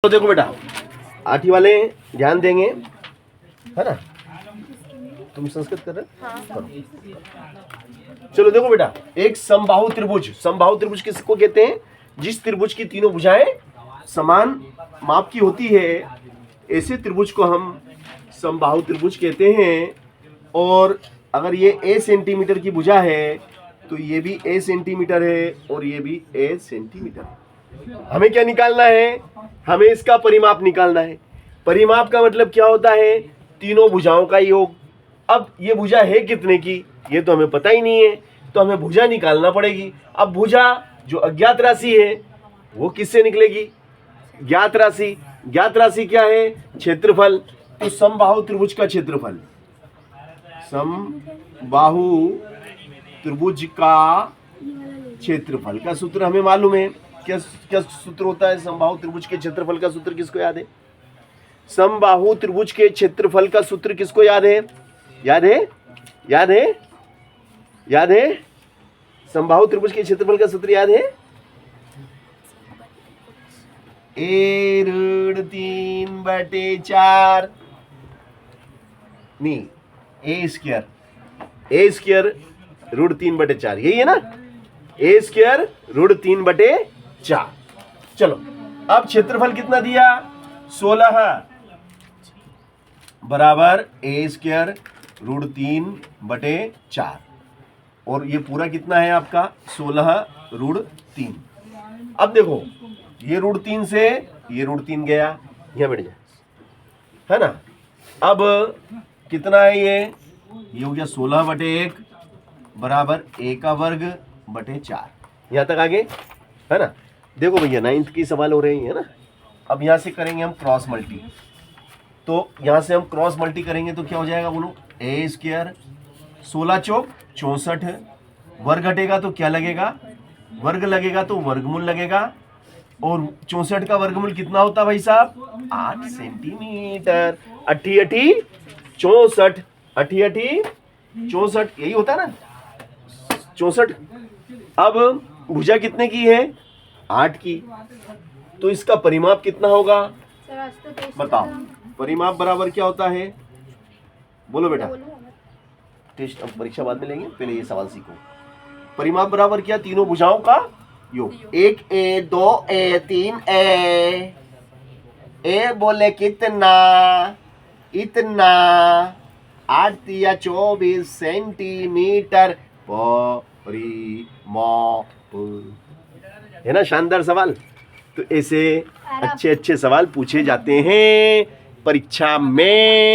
तो देखो बेटा, आठी वाले ध्यान देंगे, है ना। तुम संस्कृत कर रहे हो? चलो देखो बेटा, एक समबाहु त्रिभुज, समबाहु त्रिभुज किसको कहते हैं? जिस त्रिभुज की तीनों भुजाएं समान माप की होती है, ऐसे त्रिभुज को हम समबाहु त्रिभुज कहते हैं। और अगर ये a सेंटीमीटर की भुजा है तो ये भी a सेंटीमीटर है और ये भी a सेंटीमीटर है। हमें क्या निकालना है? हमें इसका परिमाप निकालना है। परिमाप का मतलब क्या होता है? तीनों भुजाओं का योग। अब ये भुजा है कितने की ये तो हमें पता ही नहीं है, तो हमें भुजा निकालना पड़ेगी। अब भुजा जो अज्ञात राशि है वो किससे निकलेगी? ज्ञात राशि। ज्ञात राशि क्या है? क्षेत्रफल। तो समबाहु त्रिभुज का क्षेत्रफल, समबाहु त्रिभुज का क्षेत्रफल का सूत्र हमें मालूम है। क्या क्या सूत्र होता है समबाहु त्रिभुज के क्षेत्रफल का? सूत्र किसको याद है? समबाहु त्रिभुज के क्षेत्रफल का सूत्र किसको याद है? याद है? याद है? याद है? समबाहु त्रिभुज के क्षेत्रफल का सूत्र याद है? a√3/4 नहीं, a स्क्वायर √3/4, यही है ना? a²√3/4। चलो अब क्षेत्रफल कितना दिया? 16 बराबर a²√3/4 और ये पूरा कितना है आपका? 16√3। अब देखो, ये √3 से ये √3 गया, यहां बैठ जाए, है ना। अब कितना है ये हो गया 16/1 बराबर a²4। यहां तक आगे, है ना। देखो भैया, 9th की सवाल हो रही है ना। अब यहां से करेंगे हम क्रॉस मल्टी, तो यहां से हम क्रॉस मल्टी करेंगे तो क्या हो जाएगा बोलो? a², 16 चौक 64, वर्ग घटेगा तो क्या लगेगा? वर्ग लगेगा तो वर्गमूल लगेगा। और 64 का वर्गमूल कितना होता भाई साहब? 8 सेंटीमीटर। 8 64, 8 64, यही होता है ना, 64। अब भुजा कितने की है? 8 की। तो इसका परिमाप कितना होगा? बताओ, परिमाप बराबर क्या होता है? बोलो बेटा। टेस्ट अब परीक्षा बाद में लेंगे, पहले ये सवाल सीखो। परिमाप बराबर क्या? तीनों भुजाओं का योग। 1a 2a 3a। ए बोले कितना? इतना। 8 या 24 सेंटीमीटर परिमाप, है ना। शानदार सवाल। तो ऐसे अच्छे अच्छे सवाल पूछे जाते हैं परीक्षा में।